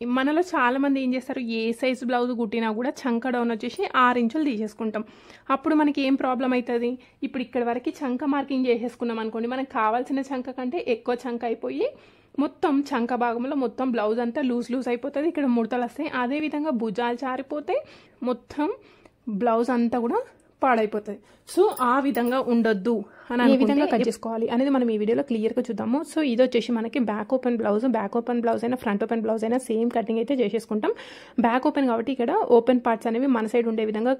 మనలో చాలా మంది ఏం చేస్తారు, ఏ సైజ్ బ్లౌజ్ కుట్టినా కూడా చంక డౌన్ వచ్చేసి 6 ఇంచులు తీసేసుకుంటాం. అప్పుడు మనకి ఏం ప్రాబ్లం అవుతుంది, ఇప్పుడు ఇక్కడ వరకు చంక మార్కింగ్ చేసేసుకున్నాం అనుకోండి, మనకు కావాల్సిన చంక కంటే ఎక్కువ చంక అయిపోయి మొత్తం చంక భాగంలో మొత్తం బ్లౌజ్ అంతా లూజ్ అయిపోతుంది. ఇక్కడ ముడతలు వస్తాయి. అదేవిధంగా భుజాలు జారిపోతాయి, మొత్తం బ్లౌజ్ అంతా కూడా పాడైపోతుంది. సో ఆ విధంగా ఉండొద్దు అని ఏ విధంగా కట్ చేసుకోవాలి అనేది మనం ఈ వీడియోలో క్లియర్గా చూద్దాము. సో ఇది వచ్చేసి మనకి బ్యాక్ ఓపెన్ బ్లౌజ్ అయినా ఫ్రంట్ ఓపెన్ బ్లౌజ్ అయినా సేమ్ కటింగ్ అయితే చేసేసుకుంటాం. బ్యాక్ ఓపెన్ కాబట్టి ఇక్కడ ఓపెన్ పార్ట్స్ అనేవి మన సైడ్ ఉండే విధంగా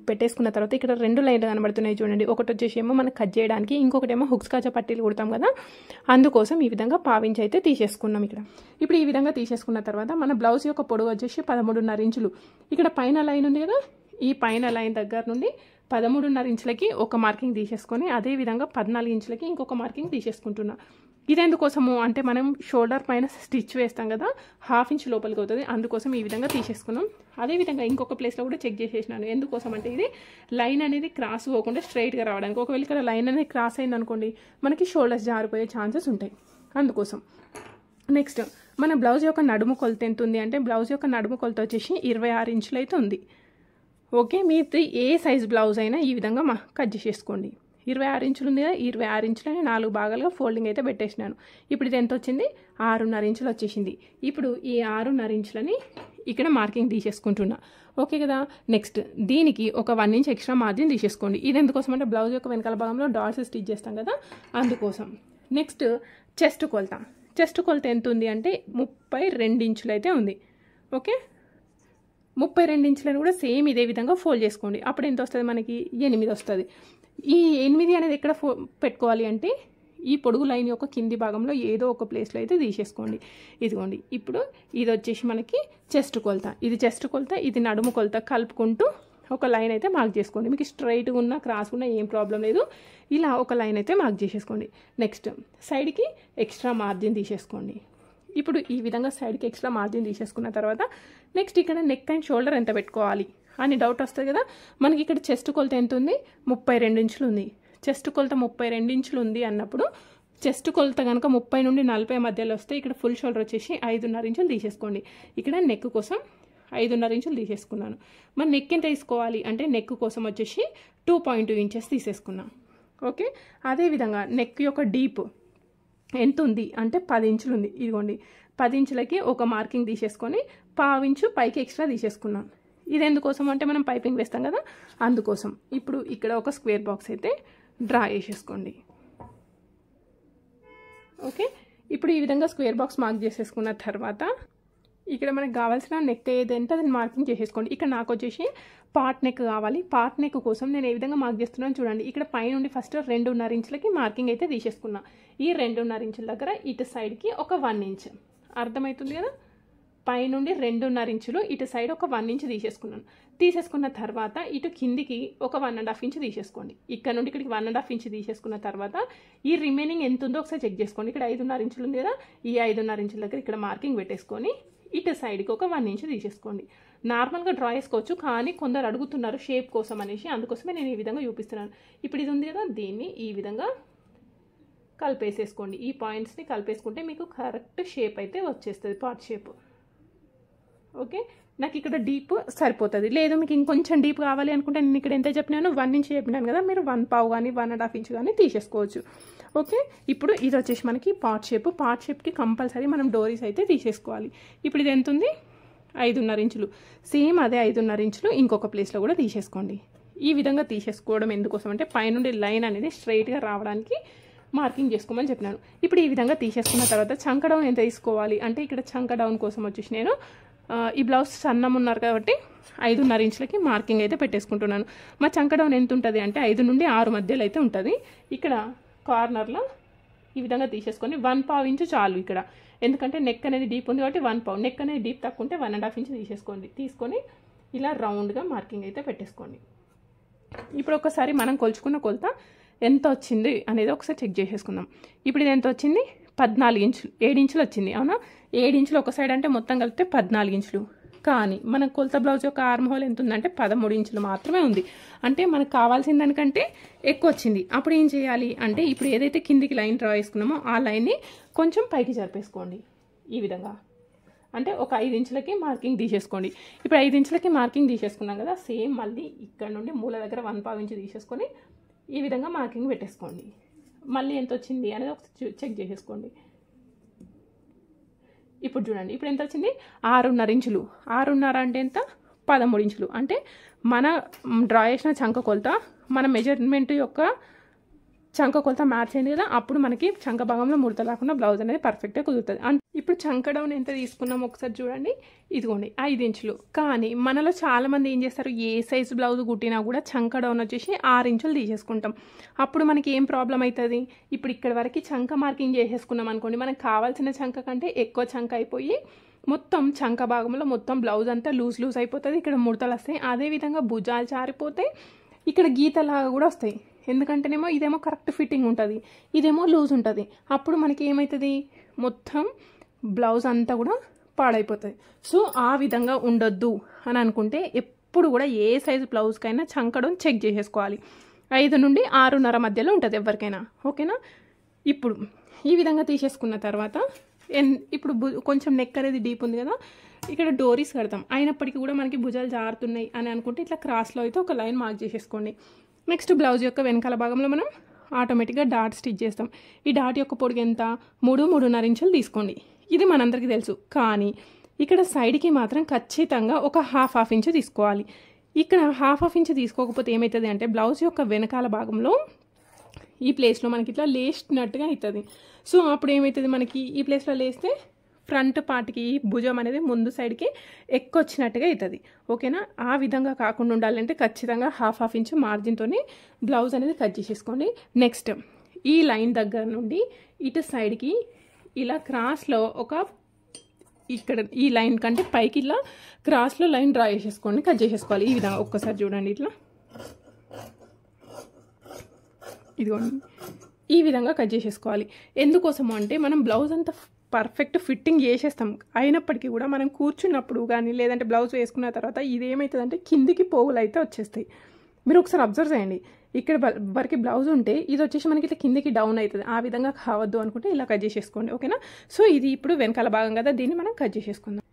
పెట్టేసుకున్న తర్వాత ఇక్కడ 2 లైన్లు కనబడుతున్నాయి చూడండి. ఒకటి వచ్చేసి ఏమో మనం కట్ చేయడానికి, ఇంకొకటి ఏమో హుక్స్ కాజా పట్టీలు కుడతాం కదా, అందుకోసం ఈ విధంగా పావించి అయితే తీసేసుకున్నాం. ఇప్పుడు ఈ విధంగా తీసేసుకున్న తర్వాత మన బ్లౌజ్ యొక్క పొడవు వచ్చేసి 13.5 ఇంచులు. ఇక్కడ పైన లైన్ ఉంది కదా, ఈ పైన లైన్ దగ్గర నుండి 13.5 ఇంచులకి ఒక మార్కింగ్ తీసేసుకొని అదేవిధంగా 14 ఇంచులకి ఇంకొక మార్కింగ్ తీసేసుకుంటున్నా. ఇదెందుకోసము అంటే మనం షోల్డర్ పైన స్టిచ్ వేస్తాం కదా, 1/2 ఇంచ్ లోపలికి అవుతుంది, అందుకోసం ఈ విధంగా తీసేసుకున్నాం. అదేవిధంగా ఇంకొక ప్లేస్లో కూడా చెక్ చేసేసినాను. ఎందుకోసం అంటే ఇది లైన్ అనేది క్రాస్ పోకుండా స్ట్రైట్గా రావడానికి. ఒకవేళ ఇక్కడ లైన్ అనేది క్రాస్ అయింది అనుకోండి, మనకి షోల్డర్స్ జారిపోయే ఛాన్సెస్ ఉంటాయి, అందుకోసం. నెక్స్ట్ మన బ్లౌజ్ యొక్క నడుము కొలత ఎంత ఉంది అంటే, బ్లౌజ్ యొక్క నడుము కొలత వచ్చేసి 26 ఇంచులు అయితే ఉంది. ఓకే, మీరు ఏ సైజ్ బ్లౌజ్ అయినా ఈ విధంగా కట్ చేసేసుకోండి. 26 ఇంచులు ఉంది కదా, 26 ఇంచులని 4 భాగాలుగా ఫోల్డింగ్ అయితే పెట్టేసినాను. ఇప్పుడు ఇది ఎంత వచ్చింది, 6.5 ఇంచులు వచ్చేసింది. ఇప్పుడు ఈ 6.5 ఇంచులని ఇక్కడ మార్కింగ్ తీసేసుకుంటున్నా. ఓకే కదా. నెక్స్ట్ దీనికి ఒక 1 ఇంచ్ ఎక్స్ట్రా మార్జిన్ తీసేసుకోండి. ఇది ఎందుకోసం అంటే బ్లౌజ్ యొక్క వెనకాల భాగంలో డాట్స్ స్టిచ్ చేస్తాం కదా, అందుకోసం. నెక్స్ట్ చెస్ట్ కొలత ఎంత ఉంది అంటే 32 ఇంచులు అయితే ఉంది. ఓకే, 32 ఇంచులను కూడా సేమ్ ఇదే విధంగా ఫోల్డ్ చేసుకోండి. అప్పుడు ఎంత వస్తుంది, మనకి 8 వస్తుంది. ఈ 8 అనేది ఎక్కడ పెట్టుకోవాలి అంటే ఈ పొడుగు లైన్ యొక్క కింది భాగంలో ఏదో ఒక ప్లేస్లో అయితే తీసేసుకోండి. ఇదిగోండి, ఇప్పుడు ఇది వచ్చేసి మనకి చెస్ట్ కొలత, ఇది చెస్ట్ కొలత, ఇది నడుము కొలత కలుపుకుంటూ ఒక లైన్ అయితే మార్క్ చేసుకోండి. మీకు స్ట్రైట్గా ఉన్నా క్రాస్ ఉన్నా ఏం ప్రాబ్లం లేదు, ఇలా ఒక లైన్ అయితే మార్క్ చేసేసుకోండి. నెక్స్ట్ సైడ్కి ఎక్స్ట్రా మార్జిన్ తీసేసుకోండి. ఇప్పుడు ఈ విధంగా సైడ్కి ఎక్స్ట్రా మార్జిన్ తీసేసుకున్న తర్వాత నెక్స్ట్ ఇక్కడ నెక్ అండ్ షోల్డర్ ఎంత పెట్టుకోవాలి అని డౌట్ వస్తుంది కదా. మనకి ఇక్కడ చెస్ట్ కొలత ఎంత ఉంది, 32 ఇంచులు ఉంది. చెస్ట్ కొలత 32 ఇంచులు ఉంది అన్నప్పుడు చెస్ట్ కొలత కనుక 30 నుండి 40 మధ్యలో వస్తే ఇక్కడ ఫుల్ షోల్డర్ వచ్చేసి 5.5 ఇంచులు తీసేసుకోండి. ఇక్కడ నెక్ కోసం 5.5 ఇంచులు తీసేసుకున్నాను. మన నెక్ ఎంత తీసుకోవాలి అంటే నెక్ కోసం వచ్చేసి 2.2 ఇంచెస్ తీసేసుకున్నాం. ఓకే, అదేవిధంగా నెక్ యొక్క డీప్ ఎంత ఉంది అంటే 10 ఇంచులు ఉంది. ఇదిగోండి, 10 ఇంచులకి ఒక మార్కింగ్ తీసేసుకొని 1/2 ఇంచు పైకి ఎక్స్ట్రా తీసేసుకున్నాం. ఇది ఎందుకోసం అంటే మనం పైపింగ్ వేస్తాం కదా, అందుకోసం. ఇప్పుడు ఇక్కడ ఒక స్క్వేర్ బాక్స్ అయితే డ్రా చేసేసుకోండి. ఓకే, ఇప్పుడు ఈ విధంగా స్క్వేర్ బాక్స్ మార్క్ చేసేసుకున్న తర్వాత ఇక్కడ మనకు కావాల్సిన నెక్ ఏదంటే దాన్ని మార్కింగ్ చేసేసుకోండి. ఇక్కడ నాకు వచ్చేసి పార్ట్ నెక్ కావాలి. పార్ట్ నెక్ కోసం నేను ఏ విధంగా మార్క్ చేస్తున్నాను చూడండి. ఇక్కడ పైనుండి ఫస్ట్ 2.5 ఇంచులకి మార్కింగ్ అయితే తీసేసుకున్నా. ఈ 2.5 ఇంచుల దగ్గర ఇటు సైడ్కి ఒక 1 ఇంచ్, అర్థమవుతుంది కదా. పైనుండి 2.5 ఇంచులు, ఇటు సైడ్ ఒక 1 ఇంచ్ తీసేసుకున్నాను. తీసేసుకున్న తర్వాత ఇటు కిందికి ఒక 1.5 ఇంచ్ తీసేసుకోండి. ఇక్కడ నుండి ఇక్కడికి 1.5 ఇంచ్ తీసేసుకున్న తర్వాత ఈ రిమైనింగ్ ఎంత ఉందో ఒకసారి చెక్ చేసుకోండి. ఇక్కడ 5.5 ఇంచులు ఉంది కదా, ఈ 5.5 ఇంచుల దగ్గర ఇక్కడ మార్కింగ్ పెట్టేసుకొని ఇటు సైడ్కి ఒక 1 ఇంచ్ తీసేసుకోండి. నార్మల్గా డ్రా చేసుకోవచ్చు, కానీ కొందరు అడుగుతున్నారు షేప్ కోసం అనేసి, అందుకోసమే నేను ఈ విధంగా చూపిస్తున్నాను. ఇప్పుడు ఇది ఉంది కదా, దీన్ని ఈ విధంగా కలిపేసేసుకోండి. ఈ పాయింట్స్ని కలిపేసుకుంటే మీకు కరెక్ట్ షేప్ అయితే వచ్చేస్తుంది, పార్ట్ షేప్. ఓకే, నాకు ఇక్కడ డీప్ సరిపోతుంది. లేదు మీకు ఇంకొంచెం డీప్ కావాలి అనుకుంటే నేను ఇక్కడ ఎంత చెప్పినాను, 1 ఇంచ్ చెప్పినాను కదా, మీరు 1/2 కానీ 1.5 ఇంచ్ కానీ తీసేసుకోవచ్చు. ఓకే, ఇప్పుడు ఇది వచ్చేసి మనకి పార్ట్ షేప్. పార్ట్ షేప్కి కంపల్సరీ మనం డోరీస్ అయితే తీసేసుకోవాలి. ఇప్పుడు ఇది ఎంత ఉంది, 5.5 ఇంచులు. సేమ్ అదే 5.5 ఇంచులు ఇంకొక ప్లేస్లో కూడా తీసేసుకోండి. ఈ విధంగా తీసేసుకోవడం ఎందుకోసం అంటే పైనుండి లైన్ అనేది స్ట్రైట్గా రావడానికి మార్కింగ్ చేసుకోమని చెప్పినాను. ఇప్పుడు ఈ విధంగా తీసేసుకున్న తర్వాత చంక డౌన్ ఎంత తీసుకోవాలి అంటే, ఇక్కడ చంక డౌన్ కోసం వచ్చేసి నేను ఈ బ్లౌజ్ సన్నం ఉన్నారు కాబట్టి 5.5 ఇంచులకి మార్కింగ్ అయితే పెట్టేసుకుంటున్నాను. మా చంక డౌన్ ఎంత ఉంటుంది అంటే 5 నుండి 6 మధ్యలో అయితే ఉంటుంది. ఇక్కడ కార్నర్లో ఈ విధంగా తీసేసుకొని 1/2 ఇంచు చాలు ఇక్కడ, ఎందుకంటే నెక్ అనేది డీప్ ఉంది కాబట్టి 1/2. నెక్ అనేది డీప్ తక్కువ ఉంటే 1.5 ఇంచ్ తీసేసుకోండి. తీసుకొని ఇలా రౌండ్గా మార్కింగ్ అయితే పెట్టేసుకోండి. ఇప్పుడు ఒకసారి మనం కొలుచుకున్న కొలత ఎంత వచ్చింది అనేది ఒకసారి చెక్ చేసేసుకుందాం. ఇప్పుడు ఇది ఎంత వచ్చింది, 14 ఇంచులు, 7 ఇంచులు వచ్చింది. అవునా, 7 ఇంచులు ఒక సైడ్ అంటే మొత్తం కలిపితే 14 ఇంచులు. కానీ మన కొలత బ్లౌజ్ యొక్క ఆర్మ్ హోల్ ఎంత ఉందంటే 13 ఇంచులు మాత్రమే ఉంది. అంటే మనకు కావాల్సిన దానికంటే ఎక్కువ వచ్చింది. అప్పుడు ఏం చేయాలి అంటే, ఇప్పుడు ఏదైతే కిందికి లైన్ డ్రా చేసుకున్నామో ఆ లైన్ని కొంచెం పైకి జరిపేసుకోండి ఈ విధంగా. అంటే ఒక 5 ఇంచులకి మార్కింగ్ తీసేసుకోండి. ఇప్పుడు 5 ఇంచులకి మార్కింగ్ తీసేసుకున్నాం కదా, సేమ్ మళ్ళీ ఇక్కడ నుండి మూల దగ్గర 1/4 ఇంచు తీసేసుకొని ఈ విధంగా మార్కింగ్ పెట్టేసుకోండి. మళ్ళీ ఎంత వచ్చింది అనేది ఒకసారి చెక్ చేసేసుకోండి. ఇప్పుడు చూడండి, ఇప్పుడు ఎంత వచ్చింది? 6.5 ఇంచులు. 6.5 అంటే ఎంత? 13 ఇంచులు. అంటే మన డ్రా చేసిన చంక కొలత మన మెజర్మెంట్ యొక్క చంక కొలత మ్యాచ్ అయింది కదా, అప్పుడు మనకి చంక భాగంలో ముడత లేకుండా బ్లౌజ్ అనేది పర్ఫెక్ట్గా కుదురుతుంది. ఇప్పుడు చంక డౌన్ ఎంత తీసుకున్నాం ఒకసారి చూడండి. ఇదిగోండి 5 ఇంచులు. కానీ మనలో చాలామంది ఏం చేస్తారు, ఏ సైజు బ్లౌజ్ కుట్టినా కూడా చంక డౌన్ వచ్చేసి 6 ఇంచులు తీసేసుకుంటాం. అప్పుడు మనకి ఏం ప్రాబ్లం అవుతుంది? ఇప్పుడు ఇక్కడ వరకు చంక మార్కింగ్ చేసేసుకున్నాం అనుకోండి, మనకు కావాల్సిన చంక కంటే ఎక్కువ చంక అయిపోయి మొత్తం చంక భాగంలో మొత్తం బ్లౌజ్ అంతా లూజ్ అయిపోతుంది. ఇక్కడ ముడతలు వస్తాయి. అదేవిధంగా భుజాలు జారిపోతాయి, ఇక్కడ గీతలాగా కూడా వస్తాయి. ఎందుకంటేనేమో ఇదేమో కరెక్ట్ ఫిట్టింగ్ ఉంటుంది, ఇదేమో లూజ్ ఉంటుంది. అప్పుడు మనకి ఏమవుతుంది, మొత్తం బ్లౌజ్ అంతా కూడా పాడైపోతుంది. సో ఆ విధంగా ఉండొద్దు అని అనుకుంటే ఎప్పుడు కూడా ఏ సైజు బ్లౌజ్కైనా చంకడం చెక్ చేసేసుకోవాలి. 5 నుండి 6.5 మధ్యలో ఉంటుంది ఎవరికైనా. ఓకేనా? ఇప్పుడు ఈ విధంగా తీసేసుకున్న తర్వాత ఇప్పుడు కొంచెం నెక్ అనేది డీప్ ఉంది కదా, ఇక్కడ డోరీస్ కడతాం. అయినప్పటికీ కూడా మనకి భుజాలు జారుతున్నాయి అని అనుకుంటే ఇట్లా క్రాస్లో అయితే ఒక లైన్ మార్క్ చేసేసుకోండి. నెక్స్ట్ బ్లౌజ్ యొక్క వెనకాల భాగంలో మనం ఆటోమేటిక్గా డాట్ స్టిచ్ చేస్తాం. ఈ డాట్ యొక్క పొడుగు ఎంత? 3-3.5 ఇంచులు తీసుకోండి. ఇది మనందరికీ తెలుసు. కానీ ఇక్కడ సైడ్కి మాత్రం ఖచ్చితంగా ఒక హాఫ్ ఇంచు తీసుకోవాలి. ఇక్కడ హాఫ్ ఇంచు తీసుకోకపోతే ఏమవుతుంది అంటే బ్లౌజ్ యొక్క వెనకాల భాగంలో ఈ ప్లేస్లో మనకి ఇట్లా లేచినట్టుగా అవుతుంది. సో అప్పుడు ఏమవుతుంది, మనకి ఈ ప్లేస్లో లేస్తే ఫ్రంట్ పార్ట్కి భుజం అనేది ముందు సైడ్కి ఎక్కువ వచ్చినట్టుగా అవుతుంది. ఓకేనా? ఆ విధంగా కాకుండా ఉండాలంటే ఖచ్చితంగా హాఫ్ ఇంచు మార్జిన్తో బ్లౌజ్ అనేది కట్ చేసేసుకోండి. నెక్స్ట్ ఈ లైన్ దగ్గర నుండి ఇటు సైడ్కి ఇలా క్రాస్లో ఇక్కడ ఈ లైన్ కంటే పైకి ఇలా క్రాస్లో లైన్ డ్రా చేసేసుకోండి, కట్ చేసేసుకోవాలి. ఈ విధంగా ఒక్కసారి చూడండి, ఇట్లా ఇదిగోండి ఈ విధంగా కట్ చేసేసుకోవాలి. ఎందుకోసము అంటే మనం బ్లౌజ్ అంతా పర్ఫెక్ట్ ఫిట్టింగ్ చేసేస్తాం. అయినప్పటికీ కూడా మనం కూర్చున్నప్పుడు కానీ లేదంటే బ్లౌజ్ వేసుకున్న తర్వాత ఇదేమవుతుందంటే కిందికి పోగులు అయితే వచ్చేస్తాయి. మీరు ఒకసారి అబ్జర్వ్ చేయండి, ఇక్కడ వరకు బ్లౌజ్ ఉంటే ఇది వచ్చేసి మనకి ఇట్లా కిందికి డౌన్ అవుతుంది. ఆ విధంగా కావద్దు అనుకుంటే ఇలా కట్ చేసేసుకోండి. ఓకేనా? సో ఇది ఇప్పుడు వెనకాల భాగం కదా, దీన్ని మనం కట్ చేసేసుకుందాం.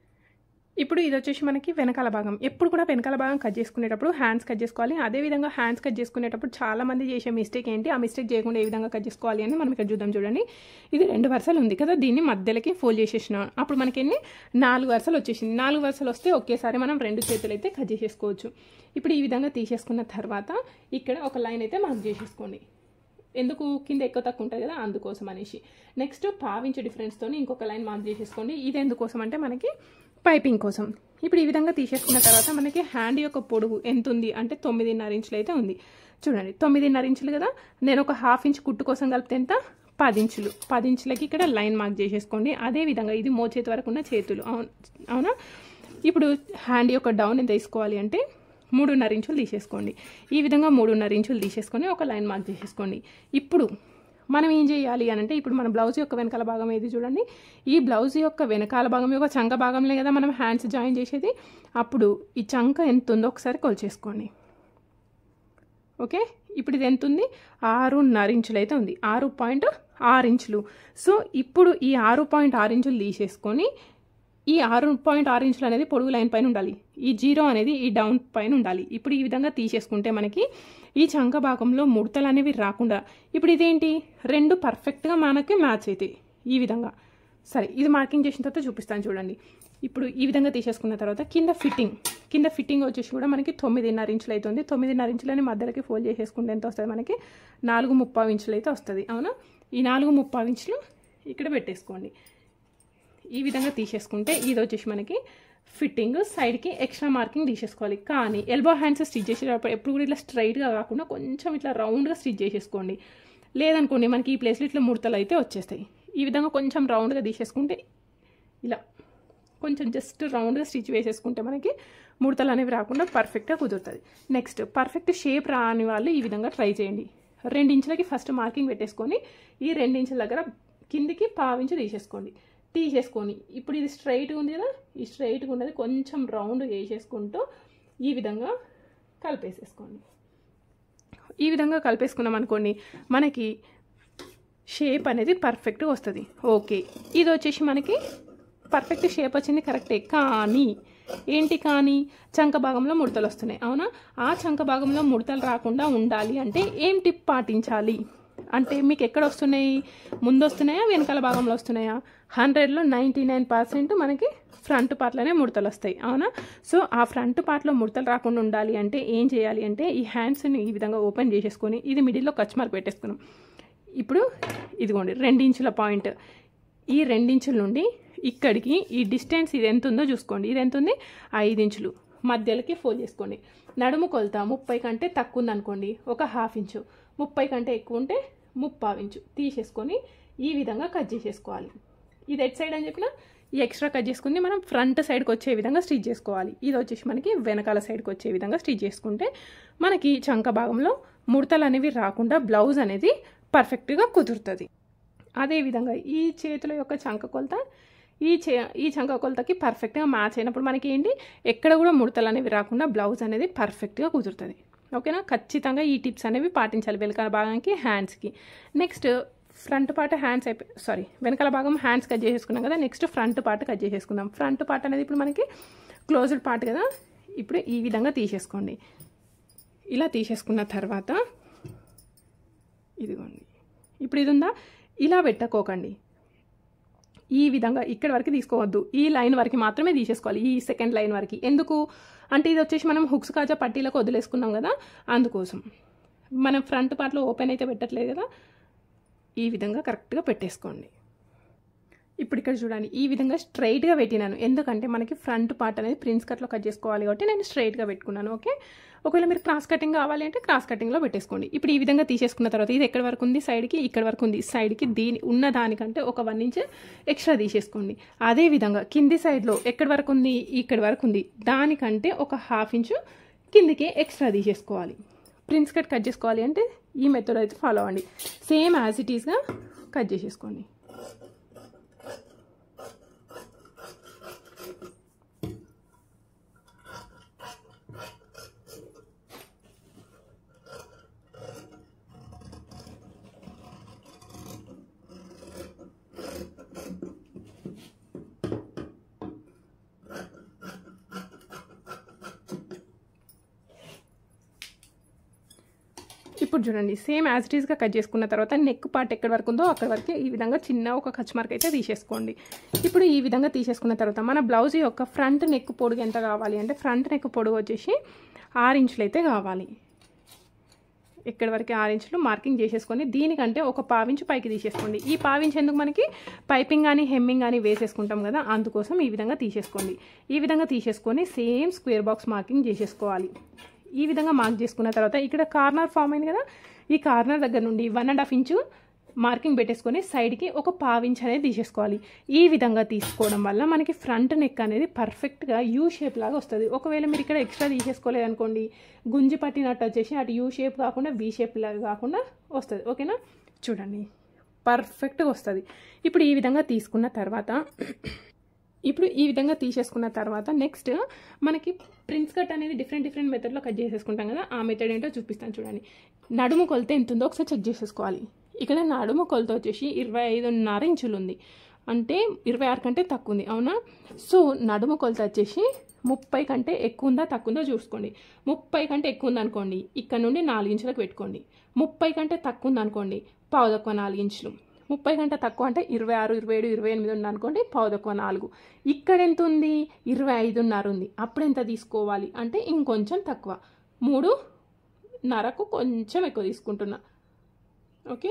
ఇప్పుడు ఇది వచ్చేసి మనకి వెనకాల భాగం. ఎప్పుడు కూడా వెనకాల భాగం కట్ చేసుకునేటప్పుడు హ్యాండ్స్ కట్ చేసుకోవాలి. అదేవిధంగా హ్యాండ్స్ కట్ చేసుకునేటప్పుడు చాలామంది చేసే మిస్టేక్ ఏంటి, ఆ మిస్టేక్ చేయకుండా ఏ విధంగా కట్ చేసుకోవాలి అని మనం ఇక్కడ చూద్దాం. చూడండి, ఇది 2 వరుసలు ఉంది కదా, దీన్ని మధ్యలోకి ఫోల్డ్ చేసేసినాం. అప్పుడు మనకి 4 వరుసలు వచ్చేసింది. 4 వరుసలు వస్తే ఒకేసారి మనం 2 చేతులు అయితే కట్ చేసేసుకోవచ్చు. ఇప్పుడు ఈ విధంగా తీసేసుకున్న తర్వాత ఇక్కడ ఒక లైన్ అయితే మార్క్ చేసేసుకోండి. ఎందుకు, కింద ఎక్కువ తక్కువ ఉంటుంది కదా, అందుకోసం అనేసి. నెక్స్ట్ 1/2 ఇంచు డిఫరెన్స్తో ఇంకొక లైన్ మార్క్ చేసేసుకోండి. ఇది ఎందుకోసం అంటే మనకి పైపింగ్ కోసం. ఇప్పుడు ఈ విధంగా తీసేసుకున్న తర్వాత మనకి హ్యాండ్ యొక్క పొడుగు ఎంత ఉంది అంటే 9.5 ఇంచులు అయితే ఉంది. చూడండి, 9.5 ఇంచులు కదా, నేను ఒక హాఫ్ ఇంచ్ కుట్టు కోసం కలిపితే ఎంత? 10 ఇంచులు. 10 ఇంచులకి ఇక్కడ లైన్ మార్క్ చేసేసుకోండి. అదేవిధంగా ఇది మోచేతి వరకు ఉన్న చేతులు. అవునా? ఇప్పుడు హ్యాండ్ యొక్క డౌన్ ఎంత తీసుకోవాలి అంటే 3.5 ఇంచులు తీసేసుకోండి. ఈ విధంగా 3.5 ఇంచులు తీసేసుకొని ఒక లైన్ మార్క్ చేసేసుకోండి. ఇప్పుడు మనం ఏం చేయాలి అని అంటే, ఇప్పుడు మన బ్లౌజ్ యొక్క వెనకాల భాగం ఏది చూడండి, ఈ బ్లౌజ్ యొక్క వెనకాల భాగం యొక్క చంక భాగంలో కదా మనం హ్యాండ్స్ జాయిన్ చేసేది. అప్పుడు ఈ చంక ఎంత ఉందో ఒకసారి కొలిచేసుకోండి. ఓకే, ఇప్పుడు ఇది ఎంత ఉంది? 6.5 ఇంచులు అయితే ఉంది. 6.6 ఇంచులు. సో ఇప్పుడు ఈ 6.6 ఇంచులు తీసేసుకొని ఈ 6.6 ఇంచులు అనేది పొడుగు లైన్ పైన ఉండాలి. ఈ 0 అనేది ఈ డౌన్ పైన ఉండాలి. ఇప్పుడు ఈ విధంగా తీసేసుకుంటే మనకి ఈ చంక భాగంలో ముడతలు అనేవి రాకుండా, ఇప్పుడు ఇదేంటి, 2 పర్ఫెక్ట్గా మనకి మ్యాచ్ అవుతాయి ఈ విధంగా. సరే, ఇది మార్కింగ్ చేసిన తర్వాత చూపిస్తాను చూడండి. ఇప్పుడు ఈ విధంగా తీసేసుకున్న తర్వాత కింద ఫిట్టింగ్ వచ్చేసి కూడా మనకి 9.5 ఇంచులు అవుతుంది. 9.5 ఇంచులని మధ్యలోకి ఫోల్డ్ చేసేసుకుంటే ఎంత వస్తుంది మనకి? 4.5 ఇంచులు అయితే వస్తుంది. అవునా? ఈ 4.5 ఇంచులు ఇక్కడ పెట్టేసుకోండి. ఈ విధంగా తీసేసుకుంటే ఇది వచ్చేసి మనకి ఫిట్టింగ్. సైడ్కి ఎక్స్ట్రా మార్కింగ్ తీసేసుకోవాలి. కానీ ఎల్బో హ్యాండ్స్ స్టిచ్ చేసేటప్పుడు ఎప్పుడు కూడా ఇట్లా స్ట్రైట్గా కాకుండా కొంచెం ఇట్లా రౌండ్గా స్టిచ్ చేసేసుకోండి. లేదనుకోండి మనకి ఈ ప్లేస్లో ఇట్లా ముడతలు అయితే వచ్చేస్తాయి. ఈ విధంగా కొంచెం రౌండ్గా తీసేసుకుంటే ఇలా కొంచెం జస్ట్ రౌండ్గా స్టిచ్ వేసేసుకుంటే మనకి ముడతలు అనేవి రాకుండా పర్ఫెక్ట్గా కుదురుతుంది. నెక్స్ట్ పర్ఫెక్ట్ షేప్ రాని వాళ్ళు ఈ విధంగా ట్రై చేయండి. 2 ఇంచులకి ఫస్ట్ మార్కింగ్ పెట్టేసుకొని ఈ 2 ఇంచుల దగ్గర కిందికి 1/2 ఇంచు తీసేసుకొని ఇప్పుడు ఇది స్ట్రైట్గా ఉంది కదా, ఈ స్ట్రైట్గా ఉన్నది కొంచెం రౌండ్ వేసేసుకుంటూ ఈ విధంగా కలిపేసేసుకోండి. ఈ విధంగా కలిపేసుకున్నాం అనుకోండి మనకి షేప్ అనేది పర్ఫెక్ట్గా వస్తుంది. ఓకే, ఇది వచ్చేసి మనకి పర్ఫెక్ట్ షేప్ వచ్చింది కరెక్టే, కానీ ఏంటి కానీ చంక భాగంలో ముడతలు వస్తున్నాయి అవునా. ఆ చంక భాగంలో ముడతలు రాకుండా ఉండాలి అంటే ఏం టిప్ పాటించాలి అంటే మీకు ఎక్కడ వస్తున్నాయి, ముందు వస్తున్నాయా వెనకాల భాగంలో వస్తున్నాయా? 100లో 99% మనకి ఫ్రంట్ పార్ట్లోనే ముడతలు వస్తాయి అవునా. సో ఆ ఫ్రంట్ పార్ట్లో ముడతలు రాకుండా ఉండాలి అంటే ఏం చేయాలి అంటే ఈ హ్యాండ్స్ని ఈ విధంగా ఓపెన్ చేసేసుకొని ఇది మిడిల్లో కచ్ మార్క్ పెట్టేసుకున్నాం. ఇప్పుడు ఇదిగోండి 2 ఇంచుల పాయింట్, ఈ 2 ఇంచుల నుండి ఇక్కడికి ఈ డిస్టెన్స్ ఇది ఎంత ఉందో చూసుకోండి. ఇది ఎంత ఉంది? 5 ఇంచులు. మధ్యలోకి ఫోల్డ్ చేసుకోండి. నడుము కొలత 30 కంటే తక్కువ ఉంది అనుకోండి, ఒక 1/2 ఇంచు. 30 కంటే ఎక్కువ ఉంటే 3/4 ఇంచు తీసేసుకొని ఈ విధంగా కట్ చేసేసుకోవాలి. ఇది ఎట్ సైడ్ అని చెప్పిన ఈ ఎక్స్ట్రా కట్ చేసుకుని మనం ఫ్రంట్ సైడ్కి వచ్చే విధంగా స్టిచ్ చేసుకోవాలి. ఇది వచ్చేసి మనకి వెనకాల సైడ్కి వచ్చే విధంగా స్టిచ్ చేసుకుంటే మనకి చంక భాగంలో ముడతలు అనేవి రాకుండా బ్లౌజ్ అనేది పర్ఫెక్ట్గా కుదురుతుంది. అదేవిధంగా ఈ చేతుల యొక్క చంక కొలత ఈ చంక కొలతకి పర్ఫెక్ట్గా మ్యాచ్ అయినప్పుడు మనకి ఏంటి ఎక్కడ కూడా ముడతలు అనేవి రాకుండా బ్లౌజ్ అనేది పర్ఫెక్ట్గా కుదురుతుంది ఓకేనా. ఖచ్చితంగా ఈ టిప్స్ అనేవి పాటించాలి వెనకాల భాగానికి, హ్యాండ్స్కి. నెక్స్ట్ ఫ్రంట్ పార్ట్ హ్యాండ్స్ వెనకాల భాగం హ్యాండ్స్ కట్ చేసేసుకున్నాం కదా. నెక్స్ట్ ఫ్రంట్ పార్ట్ కట్ చేసేసుకుందాం. ఫ్రంట్ పార్ట్ అనేది ఇప్పుడు మనకి క్లోజ్డ్ పార్ట్ కదా. ఇప్పుడు ఈ విధంగా తీసేసుకోండి. ఇలా తీసేసుకున్న తర్వాత ఇదిగోండి, ఇప్పుడు ఇది ఉందా, ఇలా పెట్టకోకండి. ఈ విధంగా ఇక్కడ వరకు తీసుకోవద్దు, ఈ లైన్ వరకు మాత్రమే తీసేసుకోవాలి, ఈ సెకండ్ లైన్ వరకు. ఎందుకు అంటే ఇది వచ్చేసి మనం హుక్స్ కాజా పట్టీలకు వదిలేసుకున్నాం కదా, అందుకోసం. మనం ఫ్రంట్ పార్ట్లో ఓపెన్ అయితే పెట్టట్లేదు కదా, ఈ విధంగా కరెక్ట్గా పెట్టేసుకోండి. ఇప్పుడు ఇక్కడ చూడండి, ఈ విధంగా స్ట్రైట్గా పెట్టినాను. ఎందుకంటే మనకి ఫ్రంట్ పార్ట్ అనేది ప్రిన్స్ కట్లో కట్ చేసుకోవాలి కాబట్టి నేను స్ట్రైట్గా పెట్టుకున్నాను. ఓకే, ఒకవేళ మీరు క్రాస్ కటింగ్ కావాలి అంటే క్రాస్ కటింగ్లో పెట్టేసుకోండి. ఇప్పుడు ఈ విధంగా తీసేసుకున్న తర్వాత ఇది ఎక్కడి వరకు ఉంది, సైడ్కి ఇక్కడ వరకు ఉంది. సైడ్కి ఉన్న దానికంటే ఒక 1 ఇంచ్ ఎక్స్ట్రా తీసేసుకోండి. అదేవిధంగా కింది సైడ్లో ఎక్కడి వరకు ఉంది, ఇక్కడ వరకు ఉంది, దానికంటే ఒక 1/2 ఇంచు కిందికి ఎక్స్ట్రా తీసేసుకోవాలి. ప్రిన్స్ కట్ చేసుకోవాలి అంటే ఈ మెథడ్ అయితే ఫాలో అవ్వండి. సేమ్ యాజ్ ఇట్ ఈస్గా కట్ చేసేసుకోండి. ఇప్పుడు చూడండి, సేమ్ యాజ్ ఇట్ ఈస్గా కట్ చేసుకున్న తర్వాత నెక్ పార్ట్ ఎక్కడి వరకు ఉందో అక్కడి వరకు ఈ విధంగా చిన్న ఒక కచ్ మార్క్ అయితే తీసేసుకోండి. ఇప్పుడు ఈ విధంగా తీసేసుకున్న తర్వాత మన బ్లౌజ్ యొక్క ఫ్రంట్ నెక్ పొడుగు ఎంత కావాలి అంటే ఫ్రంట్ నెక్ పొడుగు వచ్చేసి 6 ఇంచులు అయితే కావాలి. ఎక్కడి వరకు 6 ఇంచులు మార్కింగ్ చేసేసుకొని దీనికంటే ఒక 1/4 ఇంచు పైకి తీసేసుకోండి. ఈ 1/4 ఇంచు ఎందుకు, మనకి పైపింగ్ కానీ హెమ్మింగ్ కానీ వేసేసుకుంటాం కదా, అందుకోసం ఈ విధంగా తీసేసుకోండి. ఈ విధంగా తీసేసుకొని సేమ్ స్క్వేర్ బాక్స్ మార్కింగ్ చేసేసుకోవాలి. ఈ విధంగా మార్క్ చేసుకున్న తర్వాత ఇక్కడ కార్నర్ ఫామ్ అయింది కదా, ఈ కార్నర్ దగ్గర నుండి 1.5 ఇంచు మార్కింగ్ పెట్టేసుకొని సైడ్కి ఒక 1/4 ఇంచ్ అనేది తీసేసుకోవాలి. ఈ విధంగా తీసుకోవడం వల్ల మనకి ఫ్రంట్ నెక్ అనేది పర్ఫెక్ట్గా యూ షేప్ లాగా వస్తుంది. ఒకవేళ మీరు ఇక్కడ ఎక్స్ట్రా తీసేసుకోలేదు అనుకోండి, గుంజి పట్టినట్టు వచ్చేసి అటు యూ షేప్ కాకుండా వీ షేప్ లాగా కాకుండా వస్తుంది. ఓకేనా, చూడండి పర్ఫెక్ట్గా వస్తుంది. ఇప్పుడు ఈ విధంగా తీసుకున్న తర్వాత తీసేసుకున్న తర్వాత నెక్స్ట్ మనకి ప్రిన్స్ కట్ అనేది డిఫరెంట్ మెథడ్లో కట్ చేసేసుకుంటాం కదా, ఆ మెథడ్ ఏంటో చూపిస్తాను చూడండి. నడుము కొలత ఎంత ఉందో ఒకసారి చెక్ చేసేసుకోవాలి. ఇక్కడ నడుము కొలత వచ్చేసి 25.5 ఇంచులు ఉంది, అంటే 26 కంటే తక్కువ ఉంది అవునా. సో నడుము కొలత వచ్చేసి 30 కంటే ఎక్కువ ఉందా తక్కువ ఉందో చూసుకోండి. 30 కంటే ఎక్కువ ఉందనుకోండి ఇక్కడ నుండి 4 ఇంచులకు పెట్టుకోండి. 30 కంటే తక్కువ ఉందనుకోండి 4 ఇంచులు. 30 కంటే తక్కువ అంటే 26, 27, 28 ఉంది అనుకోండి 4. ఇక్కడ ఎంత ఉంది, 25.5 ఉంది. అప్పుడు ఎంత తీసుకోవాలి అంటే ఇంకొంచెం తక్కువ, 3.5కు కొంచెం ఎక్కువ తీసుకుంటున్నా. ఓకే,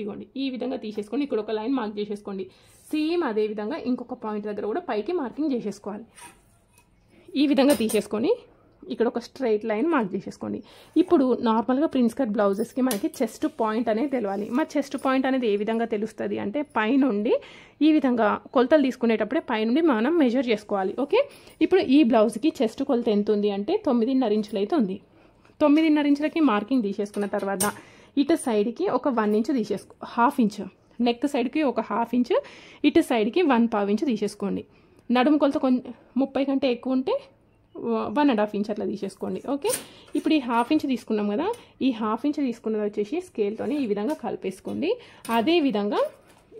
ఇగోండి ఈ విధంగా తీసేసుకోండి. ఇక్కడ ఒక లైన్ మార్క్ చేసేసుకోండి. సేమ్ అదే విధంగా ఇంకొక పాయింట్ దగ్గర కూడా పైకి మార్కింగ్ చేసేసుకోవాలి. ఈ విధంగా తీసేసుకొని ఇక్కడ ఒక స్ట్రైట్ లైన్ మార్క్ చేసేసుకోండి. ఇప్పుడు నార్మల్గా ప్రిన్స్ కట్ బ్లౌజెస్కి మనకి చెస్ట్ పాయింట్ అనేది తెలియాలి. మా చెస్ట్ పాయింట్ అనేది ఏ విధంగా తెలుస్తుంది అంటే పైనుండి ఈ విధంగా కొలతలు తీసుకునేటప్పుడే పైనుండి మనం మెజర్ చేసుకోవాలి. ఓకే, ఇప్పుడు ఈ బ్లౌజ్కి చెస్ట్ కొలత ఎంత ఉంది అంటే 9.5 ఇంచులు అయితే ఉంది. 9.5 ఇంచులకి మార్కింగ్ తీసేసుకున్న తర్వాత ఇటు సైడ్కి ఒక 1 ఇంచు తీసేసుకో, 1/2 ఇంచు. నెక్ సైడ్కి ఒక 1/2 ఇంచు, ఇటు సైడ్కి 1/4 ఇంచు తీసేసుకోండి. నడుము కొలత 30 కంటే ఎక్కువ ఉంటే 1.5 ఇంచ్ అట్లా తీసేసుకోండి. ఓకే, ఇప్పుడు ఈ 1/2 ఇంచ్ తీసుకున్నాం కదా, ఈ 1/2 ఇంచ్ తీసుకున్నది వచ్చేసి స్కేల్తోని ఈ విధంగా కలిపేసుకోండి. అదేవిధంగా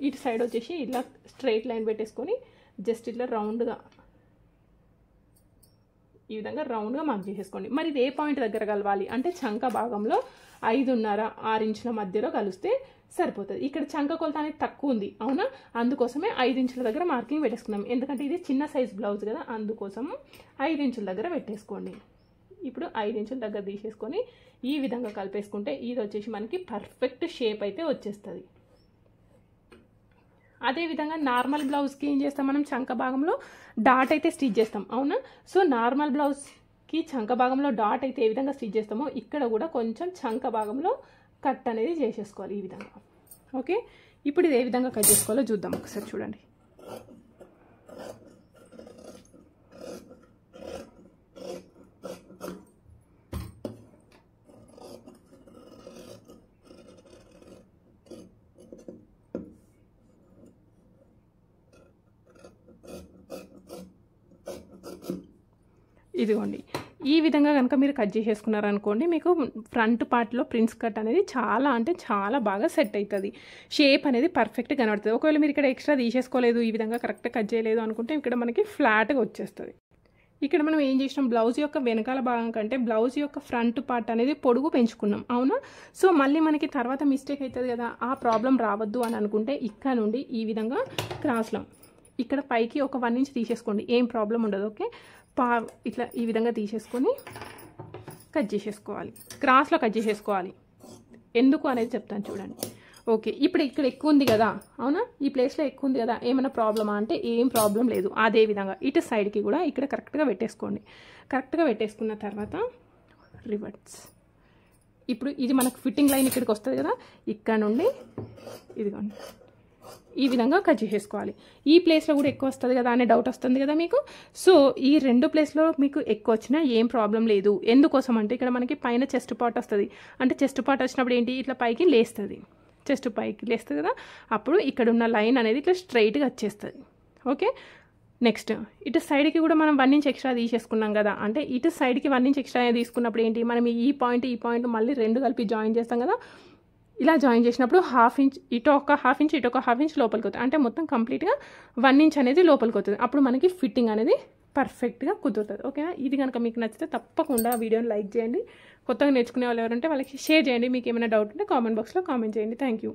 ఇటు సైడ్ వచ్చేసి ఇలా స్ట్రైట్ లైన్ పెట్టేసుకొని జస్ట్ ఇట్లా రౌండ్గా ఈ విధంగా రౌండ్గా మార్క్ చేసేసుకోండి. మరి ఇది ఏ పాయింట్ దగ్గర కలవాలి అంటే చంక భాగంలో 5.5-6 ఇంచుల మధ్యలో కలిస్తే సరిపోతుంది. ఇక్కడ చంక కొలత అనేది తక్కువ ఉంది అవునా, అందుకోసమే 5 ఇంచుల దగ్గర మార్కింగ్ పెట్టేసుకున్నాం. ఎందుకంటే ఇది చిన్న సైజ్ బ్లౌజ్ కదా, అందుకోసం 5 ఇంచుల దగ్గర పెట్టేసుకోండి. ఇప్పుడు 5 ఇంచుల దగ్గర తీసేసుకొని ఈ విధంగా కలిపేసుకుంటే ఇది వచ్చేసి మనకి పర్ఫెక్ట్ షేప్ అయితే వచ్చేస్తుంది. అదేవిధంగా నార్మల్ బ్లౌజ్కి ఏం చేస్తాం మనం, చంక భాగంలో డాట్ అయితే స్టిచ్ చేస్తాం అవునా. సో నార్మల్ బ్లౌజ్కి చంక భాగంలో డాట్ అయితే ఏ విధంగా స్టిచ్ చేస్తామో ఇక్కడ కూడా కొంచెం చంక భాగంలో కట్ అనేది చేసేసుకోవాలి ఈ విధంగా. ఓకే, ఇప్పుడు ఇది ఏ విధంగా కట్ చేసుకోవాలో చూద్దాం ఒకసారి చూడండి. ఇదిగోండి ఈ విధంగా కనుక మీరు కట్ చేసేసుకున్నారనుకోండి మీకు ఫ్రంట్ పార్ట్లో ప్రిన్స్ కట్ అనేది చాలా అంటే చాలా బాగా సెట్ అవుతుంది. షేప్ అనేది పర్ఫెక్ట్గా కనబడుతుంది. ఒకవేళ మీరు ఇక్కడ ఎక్స్ట్రా తీసేసుకోలేదు, ఈ విధంగా కరెక్ట్గా కట్ చేయలేదు అనుకుంటే ఇక్కడ మనకి ఫ్లాట్గా వచ్చేస్తుంది. ఇక్కడ మనం ఏం చేసినాం, బ్లౌజ్ యొక్క వెనకాల భాగం కంటే బ్లౌజ్ యొక్క ఫ్రంట్ పార్ట్ అనేది పొడుగు పెంచుకున్నాం అవునా. సో మళ్ళీ మనకి తర్వాత మిస్టేక్ అవుతుంది కదా, ఆ ప్రాబ్లం రావద్దు అని అనుకుంటే ఇక్కడ నుండి ఈ విధంగా క్రాస్లో ఇక్కడ పైకి ఒక 1 ఇంచ్ తీసేసుకోండి, ఏం ప్రాబ్లం ఉండదు. ఓకే, ఇట్లా ఈ విధంగా తీసేసుకొని కట్ చేసేసుకోవాలి, క్రాస్లో కట్ చేసేసుకోవాలి. ఎందుకు అనేది చెప్తాను చూడండి. ఓకే, ఇప్పుడు ఇక్కడ ఎక్కువ ఉంది కదా అవునా, ఈ ప్లేస్లో ఎక్కువ ఉంది కదా, ఏమైనా ప్రాబ్లమా అంటే ఏం ప్రాబ్లం లేదు. అదేవిధంగా ఇటు సైడ్కి కూడా ఇక్కడ కరెక్ట్గా పెట్టేసుకోండి. కరెక్ట్గా పెట్టేసుకున్న తర్వాత రివర్స్. ఇప్పుడు ఇది మనకు ఫిట్టింగ్ లైన్ ఇక్కడికి వస్తుంది కదా, ఇక్కడ నుండి ఇదిగోండి ఈ విధంగా కట్ చేసేసుకోవాలి. ఈ ప్లేస్లో కూడా ఎక్కువ వస్తుంది కదా అనే డౌట్ వస్తుంది కదా మీకు. సో ఈ 2 ప్లేస్లో మీకు ఎక్కువ వచ్చినా ఏం ప్రాబ్లం లేదు. ఎందుకోసం అంటే ఇక్కడ మనకి పైన చెస్ట్ పార్ట్ వస్తుంది, అంటే చెస్ట్ పార్ట్ వచ్చినప్పుడు ఏంటి ఇట్లా పైకి లేస్తుంది, చెస్ట్ పైకి లేస్తుంది కదా, అప్పుడు ఇక్కడ ఉన్న లైన్ అనేది ఇట్లా స్ట్రైట్గా వచ్చేస్తుంది. ఓకే, నెక్స్ట్ ఇటు సైడ్కి కూడా మనం 1 ఇంచ్ ఎక్స్ట్రా తీసేసుకున్నాం కదా, అంటే ఇటు సైడ్కి 1 ఇంచ్ ఎక్స్ట్రా తీసుకున్నప్పుడు ఏంటి మనం ఈ పాయింట్ మళ్ళీ 2 కలిపి జాయిన్ చేస్తాం కదా. ఇలా జాయిన్ చేసినప్పుడు 1/2 ఇంచ్ ఇటు ఒక 1/2 ఇంచ్ ఇటు ఒక 1/2 ఇంచ్ లోపలికి అవుతుంది, అంటే మొత్తం కంప్లీట్గా 1 ఇంచ్ అనేది లోపలికి అవుతుంది. అప్పుడు మనకి ఫిట్టింగ్ అనేది పర్ఫెక్ట్గా కుదురుతుంది. ఓకేనా, ఇది కనుక మీకు నచ్చితే తప్పకుండా వీడియోని లైక్ చేయండి. కొత్తగా నేర్చుకునే వాళ్ళు ఎవరంటే వాళ్ళకి షేర్ చేయండి. మీకు ఏమైనా డౌట్ ఉంటే కామెంట్ బాక్స్లో కామెంట్ చేయండి. Thank you.